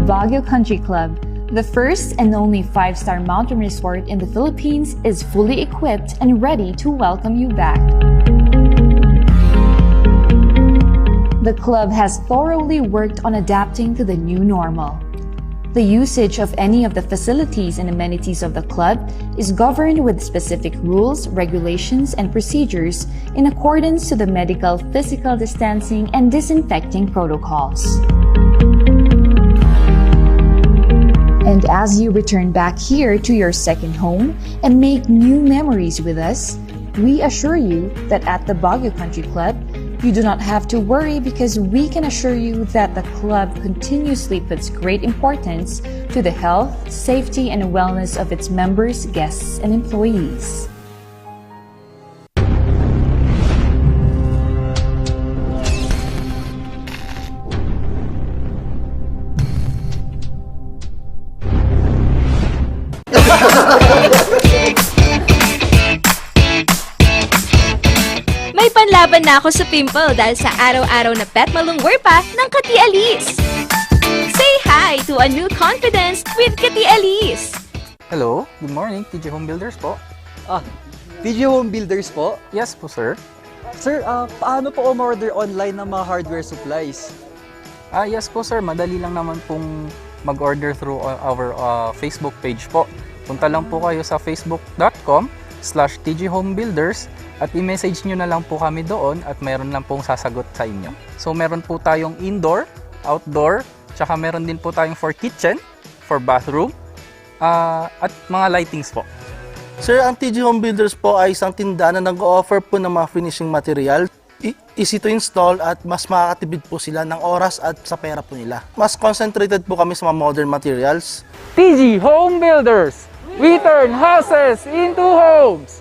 Baguio Country Club, the first and only 5-star mountain resort in the Philippines, is fully equipped and ready to welcome you back. The club has thoroughly worked on adapting to the new normal. The usage of any of the facilities and amenities of the club is governed with specific rules, regulations, and procedures in accordance to the medical, physical distancing, and disinfecting protocols. And as you return back here to your second home and make new memories with us, we assure you that at the Baguio Country Club, you do not have to worry because we can assure you that the club continuously puts great importance to the health, safety, and wellness of its members, guests, and employees. May panlaban na ako sa pimple dahil sa araw-araw na pet malungwer pa ng Kati Alice. Say hi to a new confidence with Kati Alice. Hello, good morning, TJ Home Builders po. TJ Home Builders po? Yes po, sir. Sir, paano po umorder online ng mga hardware supplies? Yes po, sir. Madali lang naman pong mag-order through our Facebook page po. Punta lang po kayo sa facebook.com/tjhomebuilders at i-message nyo na lang po kami doon at meron lang pong sasagot sa inyo. So meron po tayong indoor, outdoor, tsaka meron din po tayong for kitchen, for bathroom, at mga lightings po. Sir, ang TJ Home Builders po ay isang tindahan na nag-o-offer po ng mga finishing material. Easy to install at mas makakatipid po sila ng oras at sa pera po nila. Mas concentrated po kami sa mga modern materials. TJ Home Builders! We turn houses into homes!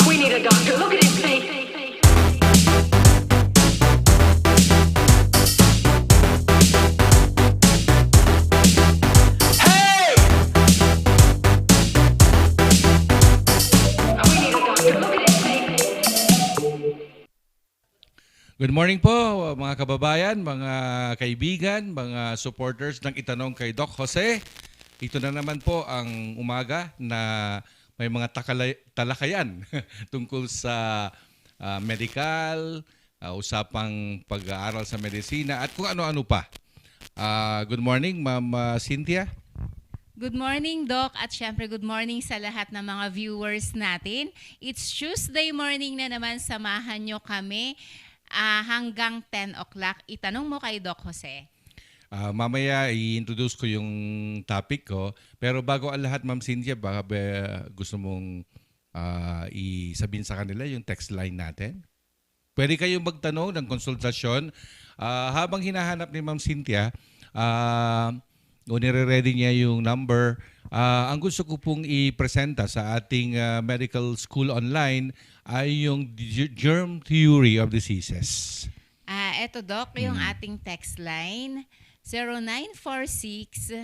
We need a doctor. Look at his face. Hey! We need a doctor. Look at his face. Good morning po mga kababayan, mga kaibigan, mga supporters ng Itanong Kay Doc Jose. Ito na naman po ang umaga na may mga talakayan tungkol sa medical, usapang pag-aaral sa medisina at kung ano-ano pa. Good morning, Ma'am Cynthia. Good morning, Doc, at syempre good morning sa lahat ng mga viewers natin. It's Tuesday morning na naman, samahan nyo kami hanggang 10 o'clock. Itanong mo kay Doc Jose. Mamaya i-introduce ko yung topic ko. Pero bago ang lahat, Ma'am Cynthia, baka gusto mong isabihin sa kanila yung text line natin? Pwede kayong magtanong ng konsultasyon. Habang hinahanap ni Ma'am Cynthia, o nire-ready niya yung number, ang gusto ko pong i-presenta sa ating medical school online ay yung germ theory of diseases. Eto Doc, yung ating text line, 0946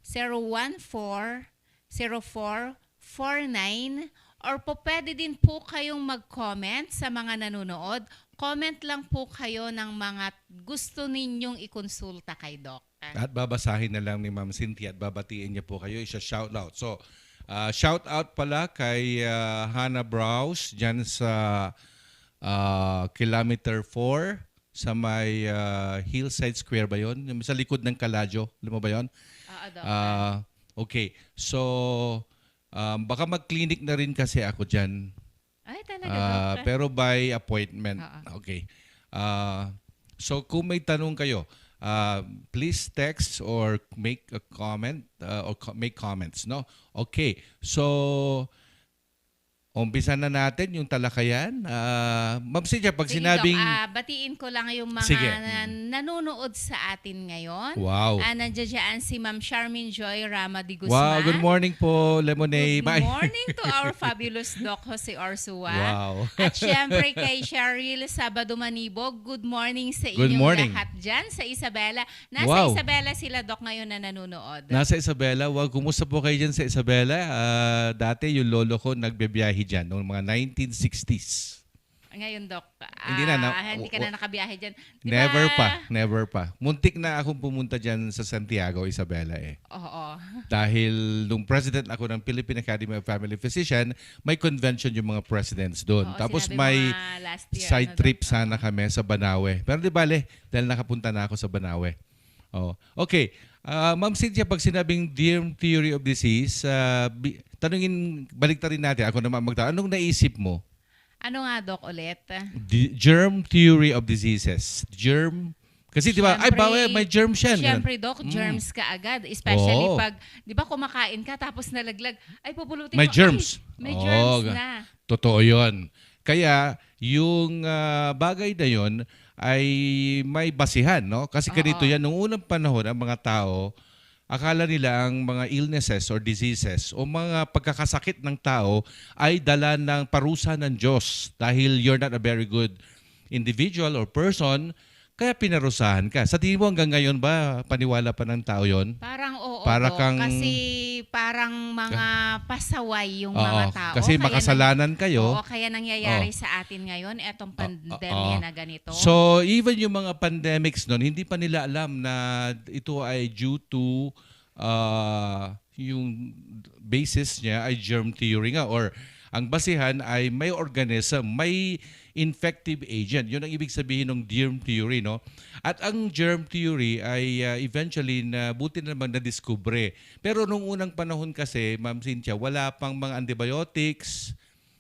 014 0449, or po pwede din po kayong mag-comment sa mga nanonood. Comment lang po kayo ng mga gusto ninyong ikonsulta kay Doc. At babasahin na lang ni Ma'am Cynthia at babatiin niya po kayo. Isa-shout out. So, shout out pala kay Hannah Browse dyan sa kilometer 4 sa may Hillside Square ba yun? Sa likod ng Kaladyo. Alam mo ba yun? Doc. Okay. So, baka mag-clinic na rin kasi ako dyan. Ay, talaga, Doc. Pero by appointment. Okay. So, kung may tanong kayo, please text or make a comment make comments, no? Okay. So, umpisa na natin yung talakayan. Ma'am Cynthia, pag Sige, sinabing... Doc, batiin ko lang yung mga Sige. nanonood sa atin ngayon. Wow. Nandiyan dyan si Ma'am Charmin Joy Rama de Guzman. Wow, good morning po, Lemonade. Good morning to our fabulous Doc Jose Orsua. Wow. At syempre kay Cheryl Sabado Manibog, good morning sa Good inyong morning. lahat dyan. Sa Isabela. Nasa Wow. Isabela sila, Doc, ngayon na nanonood. Nasa Isabela. Wow, kumusta po kayo dyan sa Isabela? Dati yung lolo ko nagbibiyahe dyan noong mga 1960s. Ngayon, Doc, Hindi na, hindi ka na nakabiyahe dyan. Di Never pa. Muntik na akong pumunta dyan sa Santiago, Isabela eh. Oo. Dahil nung president ako ng Philippine Academy of Family Physician, may convention yung mga presidents doon. Oo, Tapos sinabi mo may nga last year, side ano, trip Doc? sana kami sa Banawe. Pero di bale, dahil nakapunta na ako sa Banawe. Oh. Okay. Ma'am Cynthia, pag sinabing germ theory of disease, balik rin natin. Ako naman magtanong. Anong naisip mo? Ano nga, Doc, ulit? Germ theory of diseases. Germ. Kasi di ba, ay bawa, may germ siya. Siyempre, Doc, germs ka agad. Especially Oo. pag, di ba, kumakain ka tapos nalaglag, ay pupulutin May mo, germs. ay, may germs na. Totoo yun. Kaya, yung bagay na yun ay may basihan, no? Kasi ganito yan, nung unang panahon, ang mga tao, akala nila ang mga illnesses or diseases o mga pagkakasakit ng tao ay dala ng parusa ng Diyos dahil you're not a very good individual or person, kaya pinarusahan ka. Sa tingin mo hanggang ngayon ba paniwala pa ng tao yon? Parang oo, Para Doc, kang- kasi parang mga pasaway yung mga tao. Kasi Kaya makasalanan kayo. Oo, kaya nangyayari sa atin ngayon, etong pandemya na ganito. So, even yung mga pandemics noon, hindi pa nila alam na ito ay due to yung basis niya ay germ theory nga or ang basihan ay may organism, may infective agent. Yun ang ibig sabihin ng germ theory, no? At ang germ theory ay eventually buti na naman na-discover. Pero nung unang panahon kasi, Ma'am Cynthia, wala pang mga antibiotics,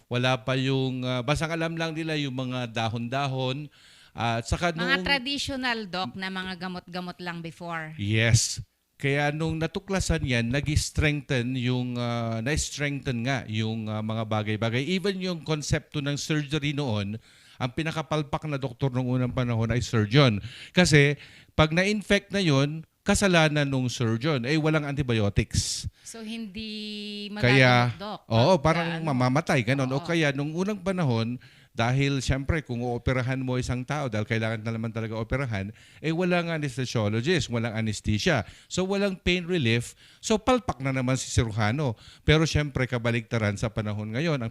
wala pa yung, basang alam lang nila yung mga dahon-dahon. At saka Mga traditional, Doc, na mga gamot-gamot lang before. Yes. Kaya nung natuklasan yan, nag-strengthen yung, na-strengthen nga yung mga bagay-bagay. Even yung konsepto ng surgery noon, ang pinakapalpak na doktor nung unang panahon ay surgeon. Kasi pag na-infect na yon, kasalanan nung surgeon, walang antibiotics. So, hindi Kaya, magagamot, Doc. parang mamamatay, ganon. O kaya, nung unang panahon, dahil siyempre kung ooperahan mo isang tao, dahil kailangan na naman talaga operahan, walang anesthesiologist, walang anesthesia. So, walang pain relief. So, palpak na naman si sirujano. Pero siyempre, kabaligtaran sa panahon ngayon, ang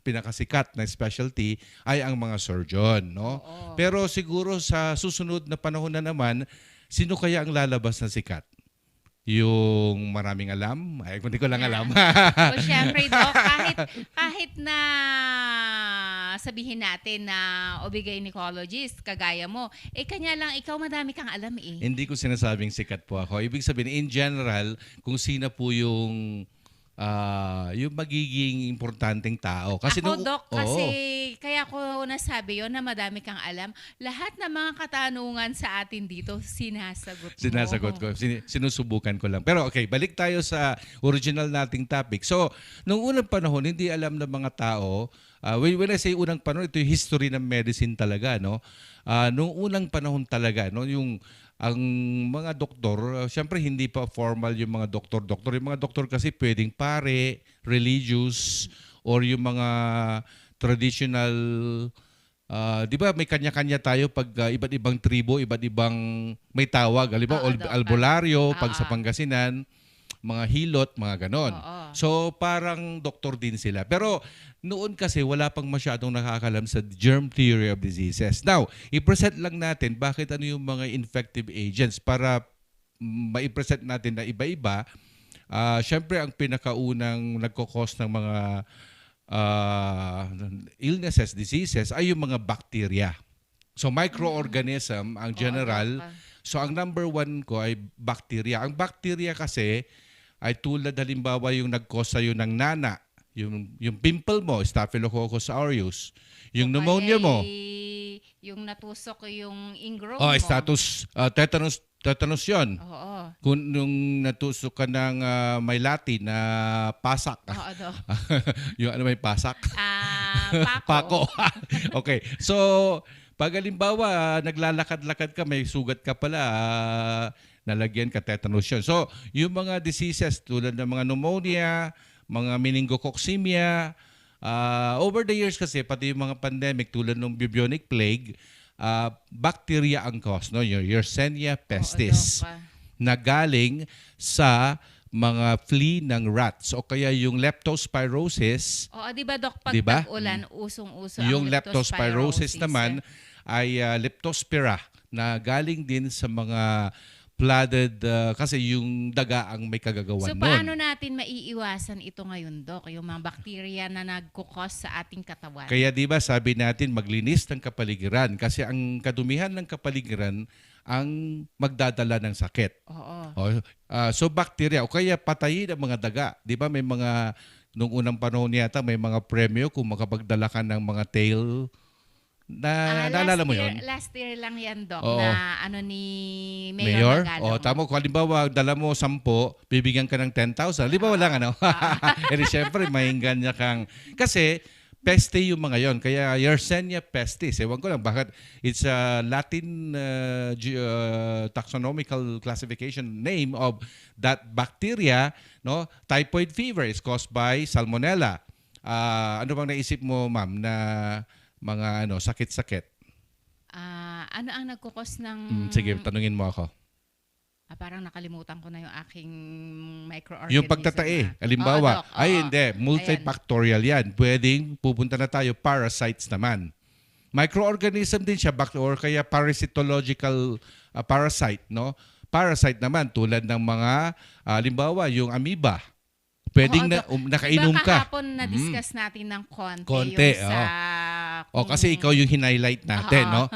pinakasikat na specialty ay ang mga surgeon. No? Pero siguro sa susunod na panahon na naman, sino kaya ang lalabas na sikat? Yung maraming alam? Ay, hindi ko lang alam. So, syempre, Doc, kahit na sabihin natin na obe-gynecologist, kagaya mo, kanya lang, ikaw madami kang alam Hindi ko sinasabing sikat po ako. Ibig sabihin, in general, kung sino po yung yung magiging importanteng tao. Kasi Ako, Doc, oo. kasi kaya ko nasabi yon na madami kang alam. Lahat ng mga katanungan sa atin dito, sinasagot mo. Sinasagot ko. Sinusubukan ko lang. Pero okay, balik tayo sa original nating topic. So, nung unang panahon, hindi alam ng mga tao, when I say unang panahon, ito yung history ng medicine talaga, no? Nung unang panahon talaga, no, ang mga doktor, syempre hindi pa formal yung mga doktor. Yung mga doktor kasi pwedeng pare, religious, or yung mga traditional, di ba may kanya-kanya tayo pag iba't ibang tribo, iba't ibang may tawag. Halimbawa, Oo, Doc. albularyo, pag sa Oo. Pangasinan, mga hilot, mga ganon. Oo. So parang doktor din sila. Pero noon kasi wala pang masyadong nakakalam sa germ theory of diseases. Now, i-present lang natin bakit ano yung mga infective agents para ma-present natin na iba-iba. Syempre ang pinakaunang nagkakos ng mga illnesses, diseases ay yung mga bacteria. So microorganism ang general. Oo, Doc. So ang number one ko ay bacteria. Ang bacteria kasi ay tulad halimbawa yung nag-cause sa'yo ng nana, yung pimple mo, Staphylococcus aureus, yung O pneumonia kaya mo, yung natusok yung ingrown oh, mo. tetanus yun. Oo. Kung nung natusok ka ng may lati na pasak. Oo, Doc. Yung ano may pasak? Pako. Okay. So, pag halimbawa, naglalakad-lakad ka, may sugat ka pala, nalagyan ka, tetanus yun. So, yung mga diseases tulad ng mga pneumonia, mga meningococcemia, over the years kasi, pati yung mga pandemic tulad ng bubonic plague, bacteria ang cause, no? Yung Yersinia pestis, Oo, Doc. na galing sa mga flea ng rats o kaya yung leptospirosis. Oo, di ba, Doc, pag Diba? tag-ulan, usong-uso Yung ang leptospirosis naman ay leptospira na galing din sa mga flooded kasi yung daga ang may kagagawan So, nun. paano natin maiiwasan ito ngayon, Doc? Yung mga bacteria na nagkukos sa ating katawan. Kaya di ba sabi natin maglinis ng kapaligiran kasi ang kadumihan ng kapaligiran ang magdadala ng sakit. Oo. So bacteria o kaya patayin ang mga daga. Di ba may mga nung unang panahon yata may mga premyo kung makapagdala ka ng mga tail na naalala mo yun? Last year lang yan, Doc, Oo. na ano ni Mayor? Mayor Magalong. Tama. Kung halimbawa, dala mo 10, bibigyan ka ng 10,000. Halimbawa lang, ano? Eh, syempre, mainggan niya kang... Kasi, peste yung mga yon. Kaya, Yersinia pestis. Ewan ko lang, bakit it's a Latin taxonomical classification name of that bacteria, no? Typhoid fever is caused by Salmonella. Ano bang naisip mo, ma'am, na mga sakit-sakit? Ano ang nagkukos ng... Sige, tanungin mo ako. parang nakalimutan ko na yung aking microorganism. Yung pagtatae, halimbawa, Oo, Doc, ay oo. hindi, multifactorial yan. Pwedeng pupunta na tayo, parasites naman. Microorganism din siya, or kaya parasitological parasite, no? Parasite naman, tulad ng mga, halimbawa, yung amoeba. Pwedeng nakainom diba ka. kahapon na-discuss natin ng Konti, yung sa... kasi ikaw yung hinighlight natin, Oo. no?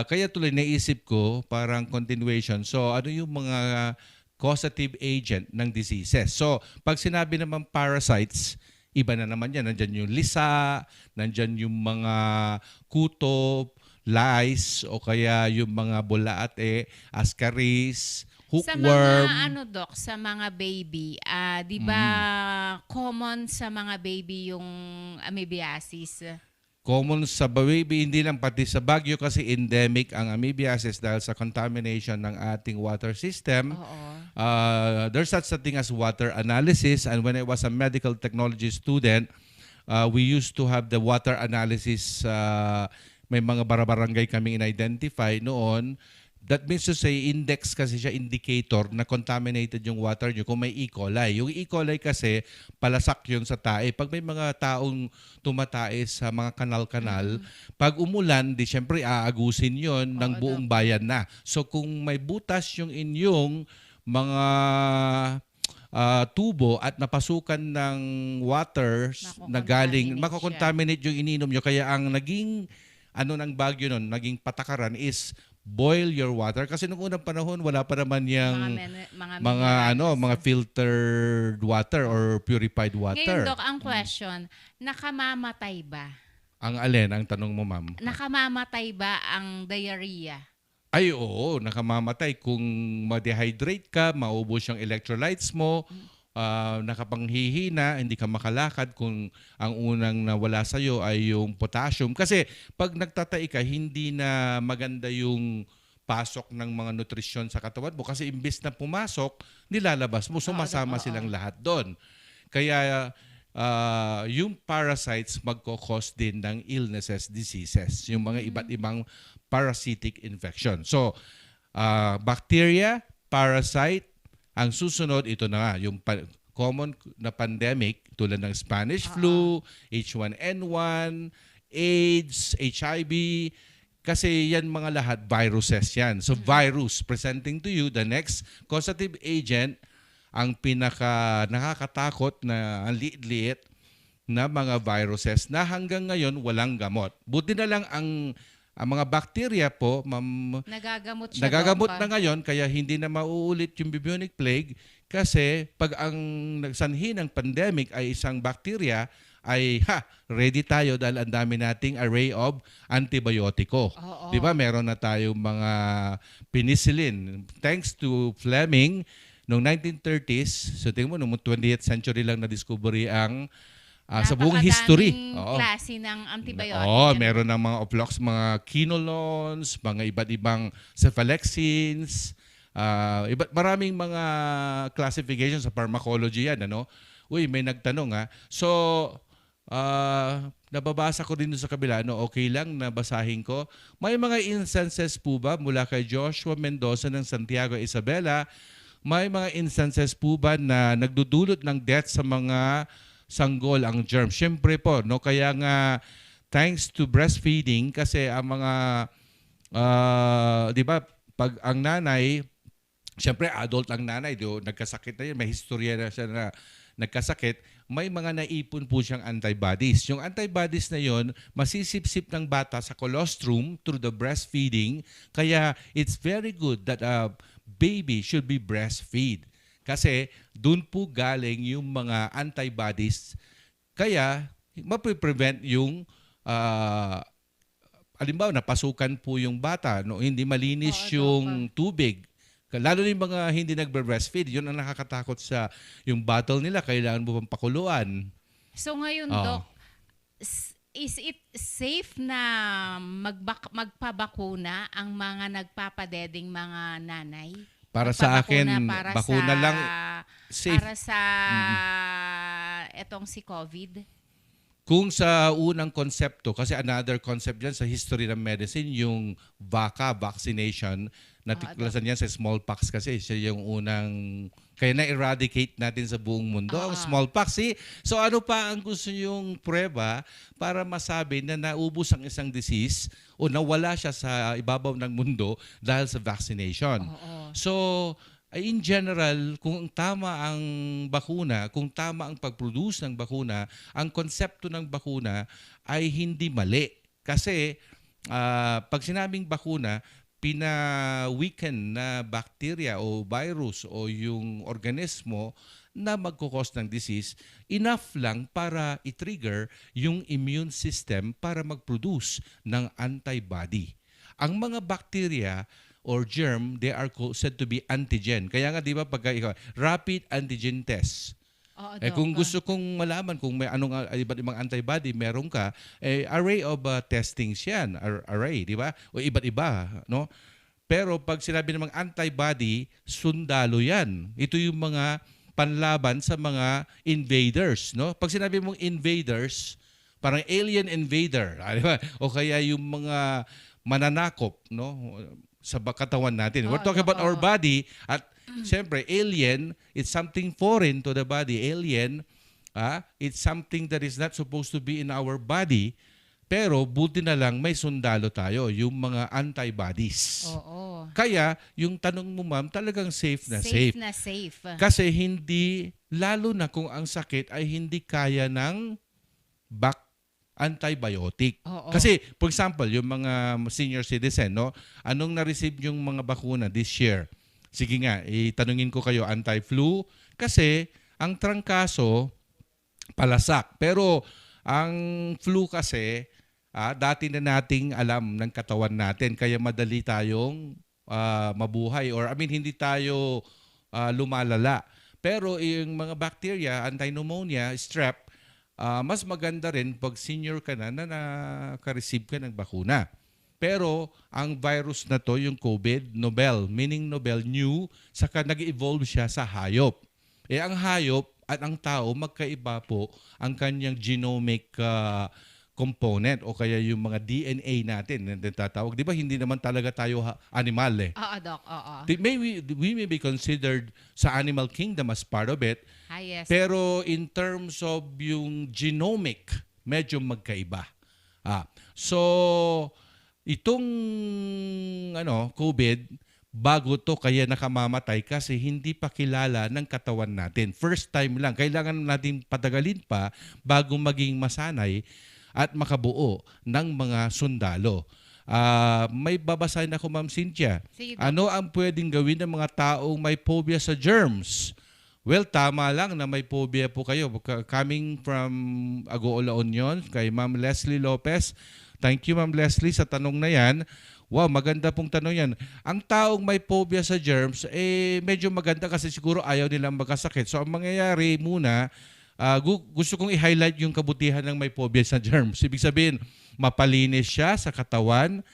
Kaya tuloy naisip ko, parang continuation. So, ano yung mga causative agent ng diseases? So, pag sinabi naman parasites, iba na naman yan. Nandyan yung lisa, nandyan yung mga kutob, lice, o kaya yung mga bulaate, ascaris, Sa hookworm. mga Doc, sa mga baby, 'di ba common sa mga baby yung amoebiasis? Common sa baby, hindi lang pati sa Baguio kasi endemic ang amoebiasis dahil sa contamination ng ating water system. Oo. There's such a thing as water analysis, and when I was a medical technology student, we used to have the water analysis. May mga barabarangay kami in-identify noon. That means to say, index kasi siya, indicator na contaminated yung water nyo kung may E. coli. Yung E. coli kasi, palasak yun sa tae. Pag may mga taong tumatae sa mga kanal-kanal, pag umulan, di syempre aagusin yun ng buong bayan na. So kung may butas yung inyong mga tubo at napasukan ng water na galing, makakontaminate yung ininom nyo. Kaya ang naging ng Baguio nun, naging patakaran is boil your water kasi nung unang panahon wala pa naman yung mga mga filtered water or purified Ngayon, water. Doc, ang question, nakamamatay ba? Ang alin ang tanong mo, ma'am? Nakamamatay ba ang diarrhea? Ay, oo, nakamamatay kung ma-dehydrate ka, maubos yung electrolytes mo, nakapanghihina, hindi ka makalakad kung ang unang nawala sa'yo ay yung potassium. Kasi pag nagtatai ka, hindi na maganda yung pasok ng mga nutrisyon sa katawan mo kasi imbis na pumasok, nilalabas mo, sumasama silang lahat doon. Kaya yung parasites magkakos din ng illnesses, diseases, yung mga iba't ibang parasitic infection. So, bacteria, parasite, ang susunod, ito na nga, yung common na pandemic tulad ng Spanish flu, H1N1, AIDS, HIV, kasi yan mga lahat, viruses yan. So, virus presenting to you the next causative agent, ang pinaka nakakatakot na ang liit-liit na mga viruses na hanggang ngayon walang gamot. Buti na lang ang mga bakterya po, nagagamot na ngayon kaya hindi na mauulit yung bubonic plague kasi pag ang nagsanhi ng pandemic ay isang bakterya ay ready tayo dahil ang dami nating array of antibiotiko. Di ba? Meron na tayong mga penicillin. Thanks to Fleming, noong 1930s, so tingnan mo, noong 20th century lang na-discovery ang sa buong history. Klase ng antibiotic. Meron ng mga oplox, mga quinolones, mga iba't ibang cephalexins, maraming mga classification sa pharmacology yan. Ano? Uy, may nagtanong ha. So, nababasa ko din sa kabila, okay lang na basahin ko. May mga instances po ba mula kay Joshua Mendoza ng Santiago Isabela, may mga instances po ba na nagdudulot ng death sa mga sanggol ang germ? Siyempre po, kaya nga thanks to breastfeeding kasi ang mga, di ba, pag ang nanay, siyempre adult ang nanay, nagkasakit na yun, may historya na siya na nagkasakit, may mga naipon po siyang antibodies. Yung antibodies na yon masisipsip ng bata sa colostrum through the breastfeeding, kaya it's very good that baby should be breastfeed. Kasi doon po galing yung mga antibodies. Kaya mapiprevent yung halimbawa napasukan po yung bata, hindi malinis yung tubig. Lalo na yung mga hindi nagbe-breastfeed, yun ang nakakatakot sa yung bottle nila, kailangan mo pang pakuluan. So ngayon, Doc, is it safe na magpabakuna ang mga nagpapadeding mga nanay? Para sa akin, bakuna lang safe. Para sa etong si COVID? Kung sa unang konsepto, kasi another concept dyan sa history ng medicine, yung vaccination, natiklasan yan sa smallpox kasi siya yung unang, kaya na-eradicate natin sa buong mundo ang smallpox. So ano pa ang gusto yung prueba para masabi na naubos ang isang disease o nawala siya sa ibabaw ng mundo dahil sa vaccination? So, in general, kung tama ang bakuna, kung tama ang pag-produce ng bakuna, ang konsepto ng bakuna ay hindi mali. Kasi pag sinabing bakuna, pina-weaken na bacteria o virus o yung organismo na magkukos ng disease, enough lang para i-trigger yung immune system para mag-produce ng antibody. Ang mga bacteria or germ, they are said to be antigen. Kaya nga, di ba, rapid antigen test. Kung gusto kong malaman kung may anong iba't ibang antibody meron ka, array of testings yan, array, di ba? O iba't iba, no? Pero pag sinabi ng mga antibody, sundalo yan. Ito yung mga panlaban sa mga invaders, no? Pag sinabi mong invaders, parang alien invader, di ba? O kaya yung mga mananakop, no? Sa katawan natin. We're talking about our body at siyempre, alien, it's something foreign to the body. Alien, it's something that is not supposed to be in our body. Pero buti na lang may sundalo tayo, yung mga antibodies. Kaya, yung tanong mo, ma'am, talagang safe na safe. Safe na safe. Kasi hindi, lalo na kung ang sakit ay hindi kaya ng antibiotic. Oo. Kasi, for example, yung mga senior citizen, no? Anong na-receive yung mga bakuna this year? Sige nga, itanungin ko kayo, anti-flu. Kasi, ang trangkaso, palasak. Pero, ang flu kasi, dati na nating alam ng katawan natin, kaya madali tayong mabuhay. Or, hindi tayo lumalala. Pero, yung mga bacteria, anti-pneumonia, strep, mas maganda rin pag senior ka na naka-receive ka ng bakuna. Pero ang virus na to, yung COVID, novel, meaning novel, new, saka nag-evolve siya sa hayop. Ang hayop at ang tao, magkaiba po ang kanyang genomic component o kaya yung mga DNA natin na tatawag. Di ba hindi naman talaga tayo animal eh? Oo, Doc. Oo. We may be considered sa animal kingdom as part of it. Yes. Pero in terms of yung genomic, medyo magkaiba. So, itong COVID, bago to kaya nakamamatay kasi hindi pa kilala ng katawan natin. First time lang. Kailangan natin patagalin pa bago maging masanay at makabuo ng mga sundalo. May babasahin ako, Ma'am Cynthia. Sige, Doc. Ano ang pwedeng gawin ng mga taong may phobia sa germs? Well, tama lang na may phobia po kayo. Coming from Agoola Union, kay Ma'am Leslie Lopez. Thank you, Ma'am Leslie, sa tanong na yan. Wow, maganda pong tanong yan. Ang taong may phobia sa germs, medyo maganda kasi siguro ayaw nilang magkasakit. So, ang mangyayari muna, gusto kong i-highlight yung kabutihan ng may phobia sa germs. Ibig sabihin, mapalinis siya sa katawan,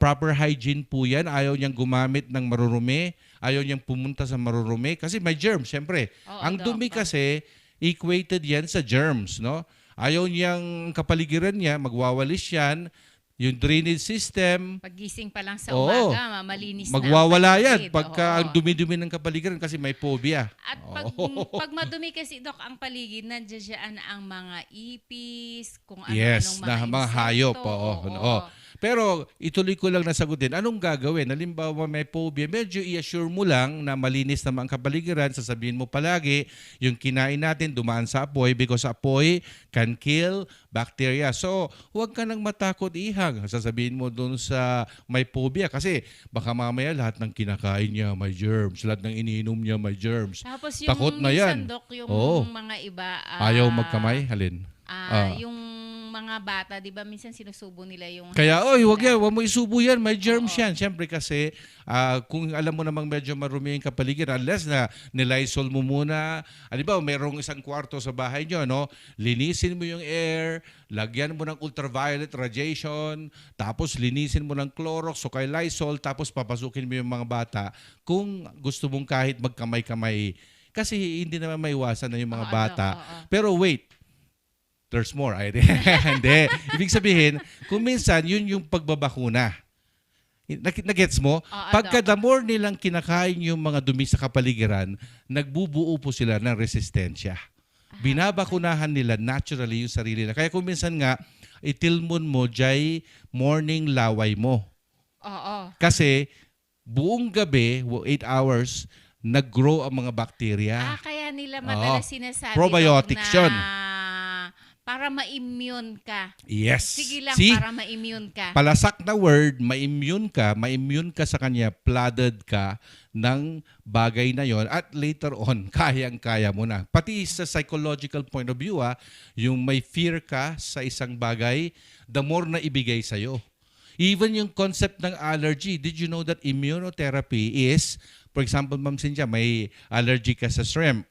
proper hygiene po yan. Ayaw niyang gumamit ng marurumi, ayaw niyang pumunta sa marurumi kasi may germs, syempre. Ang dumi kasi, equated yan sa germs, no? Ayaw niyang kapaligiran niya, magwawalis yan, yung drainage system. Paggising pa lang sa umaga, malinis na. Magwawala ang yan paligid. pagka ang dumi-dumi ng kapaligiran kasi may phobia. At pag madumi kasi, Doc, ang paligid, nandiyan ang mga ipis, kung ano-anong mga hayop. Oo. Pero ituloy ko lang nasagutin, anong gagawin? Halimbawa may phobia, medyo i-assure mo lang na malinis naman ang kapaligiran, sasabihin mo palagi, yung kinain natin dumaan sa apoy because apoy can kill bacteria. So, huwag ka nang matakot ihang. Sasabihin mo dun sa may phobia kasi baka mamaya lahat ng kinakain niya may germs, lahat ng iniinom niya may germs. Tapos yung Takot na yan. Doc, yung mga iba... Ayaw magkamay, halin? Yung mga bata, di ba, minsan sinusubo nila yung... Kaya, wag mo isubo yan, may germs yan. Siyempre kasi, kung alam mo namang medyo marumi yung kapaligiran, unless na nilysol mo muna, ba, mayroong isang kwarto sa bahay nyo, no? Linisin mo yung air, lagyan mo ng ultraviolet radiation, tapos linisin mo ng Clorox o kay Lysol, tapos papasukin mo yung mga bata kung gusto mong kahit magkamay-kamay. Kasi hindi naman maiwasan na yung mga bata. Pero wait, there's more. Hindi. Ibig sabihin, kung minsan, yun yung pagbabakuna. Nagets mo? Pagka the more nilang kinakain yung mga dumi sa kapaligiran, nagbubuo po sila ng resistensya. Binabakunahan nila naturally yung sarili nila. Kaya kung minsan nga, itilmon mo, jay morning laway mo. Kasi, buong gabi, 8 hours, nag-grow ang mga bakterya. Kaya nila madalas sinasabi probiotics yun. Para ma-immune ka. Yes. Sige lang, para ma-immune ka. Palasak na word, ma-immune ka sa kanya, flooded ka ng bagay na yon at later on, kayang-kaya mo na. Pati sa psychological point of view, yung may fear ka sa isang bagay, the more na ibigay sa'yo. Even yung concept ng allergy, did you know that immunotherapy is, for example, Ma'am Cynthia, may allergy ka sa shrimp.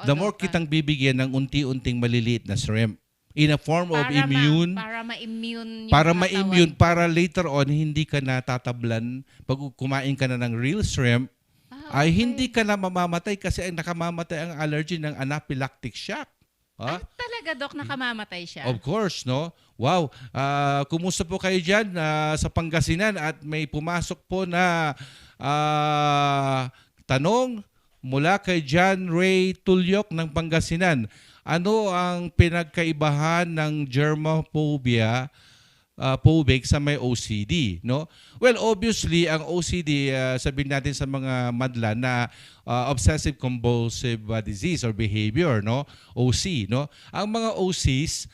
The more kitang bibigyan ng unti-unting maliliit na shrimp, in a form of immune. Para ma-immune yung ma-immune, para later on, hindi ka natatablan. Pag kumain ka na ng real shrimp, ay hindi ka na mamamatay kasi ang nakamamatay ang allergy ng anaphylactic shock. Talaga, Doc, nakamamatay siya? Of course, no? Wow. Kumusta po kayo dyan sa Pangasinan at may pumasok po na tanong mula kay John Ray Tulyok ng Pangasinan. Ano ang pinagkaibahan ng germophobia phobic sa may OCD, no? Well, obviously ang OCD, sabihin natin sa mga madla na obsessive compulsive disease or behavior, no? OC, no? Ang mga OCs,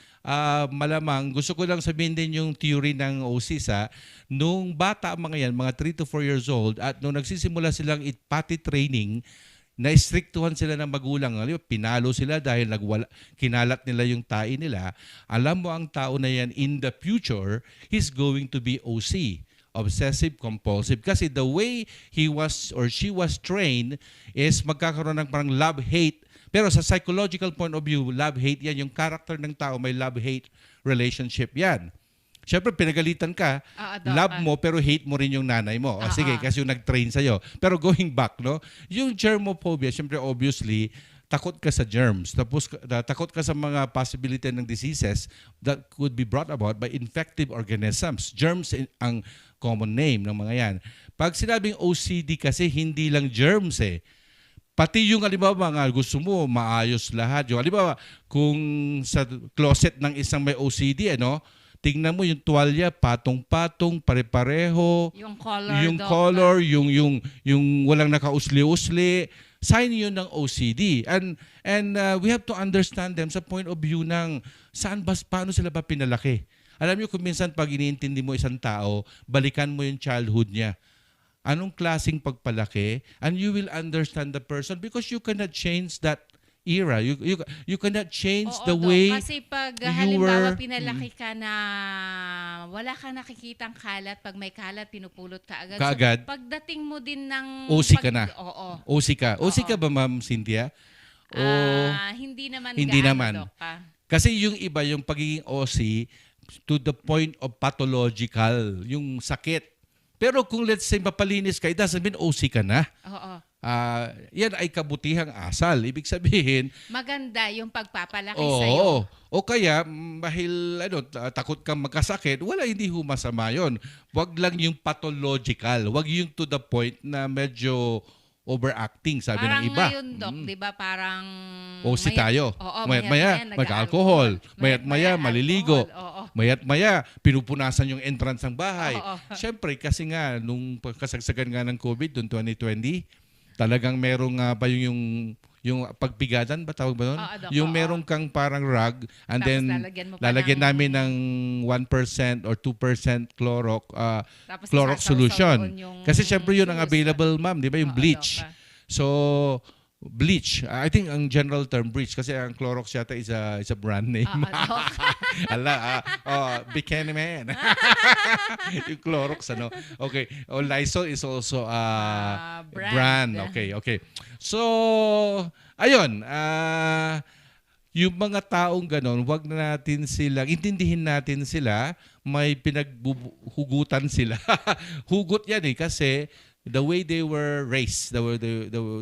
malamang gusto ko lang sabihin din yung theory ng OCs, nung bata mga yan, mga 3 to 4 years old, at nung nagsisimula silang potty training, na-strictuhan sila ng magulang. Pinalo sila dahil kinalat nila yung tae nila. Alam mo ang tao na yan, in the future, he's going to be OC, obsessive compulsive. Kasi the way he was or she was trained is magkakaroon ng parang love-hate. Pero sa psychological point of view, love-hate yan. Yung character ng tao, may love-hate relationship yan. Siyempre, pinagalitan ka, love mo, pero hate mo rin yung nanay mo. Sige, kasi yung nag-train sa'yo. Pero going back, no, yung germophobia, siyempre, obviously, takot ka sa germs. Tapos, takot ka sa mga possibility ng diseases that could be brought about by infective organisms. Germs ang common name ng mga yan. Pag sinabing OCD kasi, hindi lang germs Pati yung halimbawa mga gusto mo maayos lahat. Yung halimbawa, kung sa closet ng isang may OCD, tingnan mo yung tuwalya, patong-patong, pare-pareho. Yung color, yung walang nakausli-usli. Sign yun ng OCD. And we have to understand them sa point of view ng paano sila ba pinalaki. Alam niyo kung minsan pag iniintindi mo isang tao, balikan mo yung childhood niya. Anong klaseng pagpalaki? And you will understand the person because you cannot change that era. You cannot change the way kasi pag halimbawa pinalaki ka na wala kang nakikitang kalat, pag may kalat pinupulot ka agad. So, pagdating mo din ng OC ka na. OC ka. OC ka ba, Ma'am Cynthia? Hindi naman. Doc, Kasi yung iba, yung pagiging OC to the point of pathological, yung sakit. Pero kung let's say mapalinis ka, it doesn't mean OC ka na. Yan ay kabutihang asal. Ibig sabihin, maganda yung pagpapalaki sa'yo. O kaya, dahil takot kang magkasakit, hindi masama yun. Wag lang yung pathological. Wag yung to the point na medyo overacting, sabi ng iba. Parang ngayon, Doc, di ba? Parang OC tayo. Mayat-maya, mag-alcohol. Mayat-maya, maliligo. Mayat-maya, pinupunasan yung entrance ng bahay. Siyempre, kasi nga, nung kasagsagan nga ng COVID, noong 2020, talagang merong pa yung pagpigadan, ba tawag ba nun? Yung merong kang parang rug, and then lalagyan namin ng 1% or 2% Clorox solution. Kasi syempre yun ang available, ma'am, di ba? Yung bleach. So, bleach. I think ang general term bleach kasi ang Clorox yata is a brand name. Bikini man. Yung Clorox, Okay. Lysol is also a brand. Okay. So, ayun. Yung mga taong ganon, wag na natin sila, intindihin natin sila, may pinaghugutan sila. Hugot yan kasi the way they were raised, the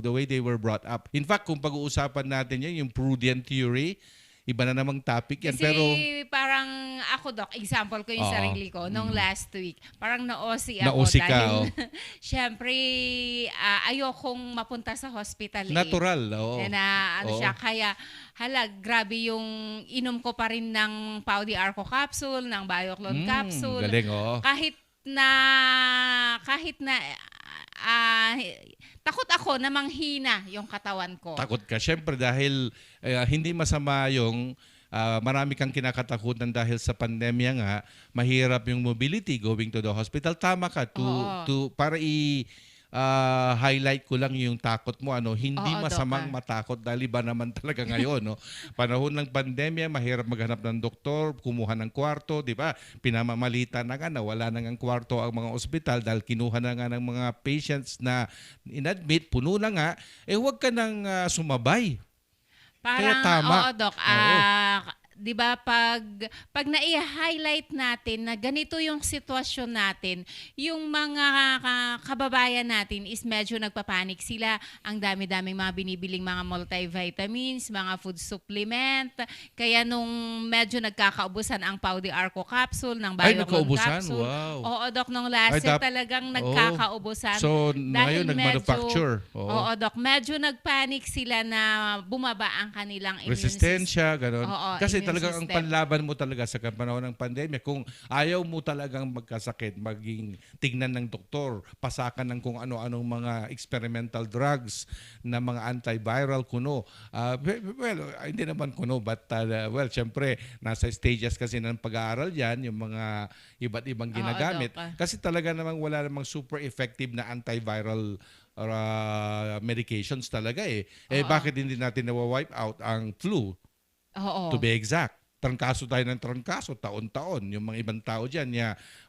way they were brought up. In fact, kung pag-uusapan natin yan, yung prudent theory, iba na namang topic yan. Kasi parang ako, Doc, example ko yung sarili ko, nung last week, parang na-OC ako. Na-OC ka, syempre, ayokong mapunta sa hospital. Natural, Kaya, grabe yung inom ko pa rin ng Paudi Arco capsule, ng Bioclone capsule. Galing, Kahit na takot ako na manghina yung katawan ko. Takot ka. Siyempre dahil hindi masama yung marami kang kinakatakutan dahil sa pandemya nga, mahirap yung mobility going to the hospital. Tama ka. Para highlight ko lang yung takot mo. Hindi masamang matakot dahil iba naman talaga ngayon. Panahon ng pandemya, mahirap maghanap ng doktor, kumuha ng kwarto, di ba? Pinamamalita na nga na wala na ng kwarto ang mga ospital dahil kinuha na nga ng mga patients na inadmit, puno na nga, huwag ka nang sumabay. Parang, kaya tama. Doc, di ba pag na-highlight natin na ganito yung sitwasyon natin, yung mga kababayan natin is medyo nagpapanik sila. Ang dami-daming mga binibiling mga multivitamins, mga food supplement. Kaya nung medyo nagkakaubusan ang Paudi Arco capsule, ng Bioclone capsule. Wow. Oo, Doc, nung last year talagang nagkakaubusan. So, ngayon nag-manufacture. Oo, Doc, medyo nagpanik sila na bumaba ang kanilang immune resistensya, gano'n. Kasi talagang ang system. panlaban mo talaga sa panahon ng pandemya, kung ayaw mo talagang magkasakit, maging tignan ng doktor, pasakan ng kung ano-anong mga experimental drugs na mga antiviral kuno. Well, hindi naman kuno, but well, syempre, nasa stages kasi ng pag-aaral yan, yung mga iba't ibang ginagamit. Doc. Kasi talaga namang wala namang super effective na antiviral medications talaga eh. Bakit hindi natin nawa-wipe out ang flu? Oo. To be exact. Trangkaso tayo ng trangkaso, taon-taon. Yung mga ibang tao dyan,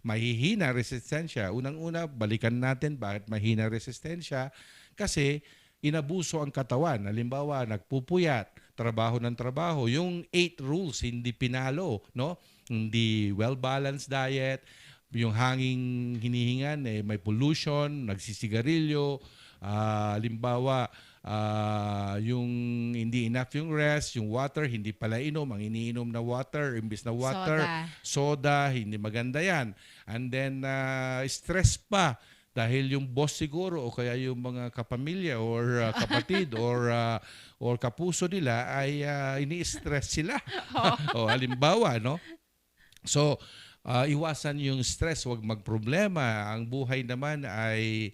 mahihina resistensya. Unang-una, balikan natin bakit mahina resistensya. Kasi inabuso ang katawan. Halimbawa, nagpupuyat, trabaho ng trabaho. Yung 8 rules, hindi pinalo. No? Hindi well-balanced diet, yung hanging hinihingan, may pollution, nagsisigarilyo, halimbawa, yung hindi enough yung rest, yung water, hindi pala inom, ang iniinom na water, imbis na water, soda, hindi maganda yan. And then, stress pa, dahil yung boss siguro o kaya yung mga kapamilya or kapatid or kapuso nila ay ini-stress sila. O halimbawa, no? So, iwasan yung stress, wag magproblema. Ang buhay naman ay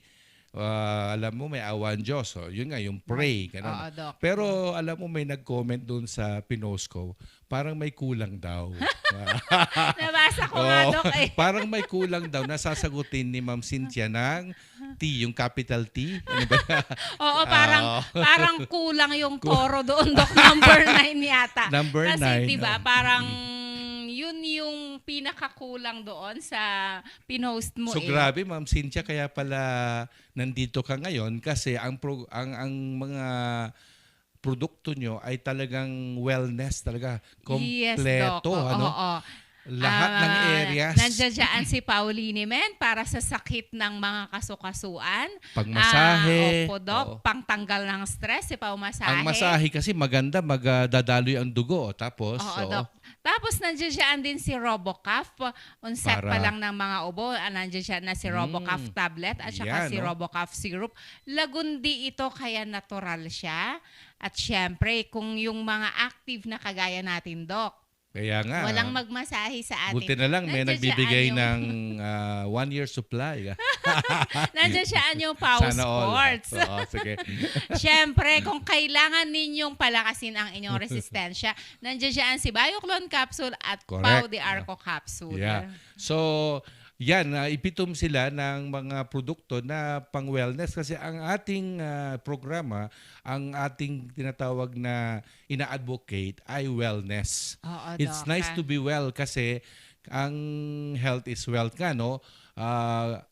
alam mo may awan Diyos. So, yun nga, yung pray. Oo, Doc. Pero alam mo may nag-comment doon sa pinost ko, parang may kulang daw. Nabasa ko nga, Doc. Parang may kulang daw. Nasasagutin ni Ma'am Cynthia ng T, yung capital T. Ano ba? Oo, parang kulang yung toro doon, Doc. Number 9 yata. Number 9. Kasi diba, parang yun yung pinakakulang doon sa pinost mo. So grabe Ma'am Cynthia, kaya pala nandito ka ngayon kasi ang mga produkto nyo ay talagang wellness talaga. Kompleto. Yes, Doc. Ano? Oo. Lahat ng areas. Nandiyan si Pauline Men para sa sakit ng mga kasukasuan. Pagmasahe. Opo, Doc. Pangtanggal ng stress, si Paumasahe. Ang masahe kasi maganda, magdadaloy ang dugo. Tapos, Doc. Tapos nandiyan din si RoboCaf. Onset pa lang ng mga ubo. Nandiyan na si RoboCaf tablet at saka si RoboCaf syrup. Lagundi ito kaya natural siya. At syempre, kung yung mga active na kagaya natin, Doc, kaya nga. walang magmasahe sa atin. Buti na lang may nagbibigay ng 1-year supply. Nandiyan yung Power Sports. Oo, sige. Siyempre, kung kailangan ninyong palakasin ang inyong resistensya, nandiyan si BioClone Capsule at Pau de Arco Capsule. Yeah. So, yan, ipitom sila ng mga produkto na pang-wellness kasi ang ating programa, ang ating tinatawag na ina-advocate ay wellness. It's nice to be well kasi ang health is wealth ka, no?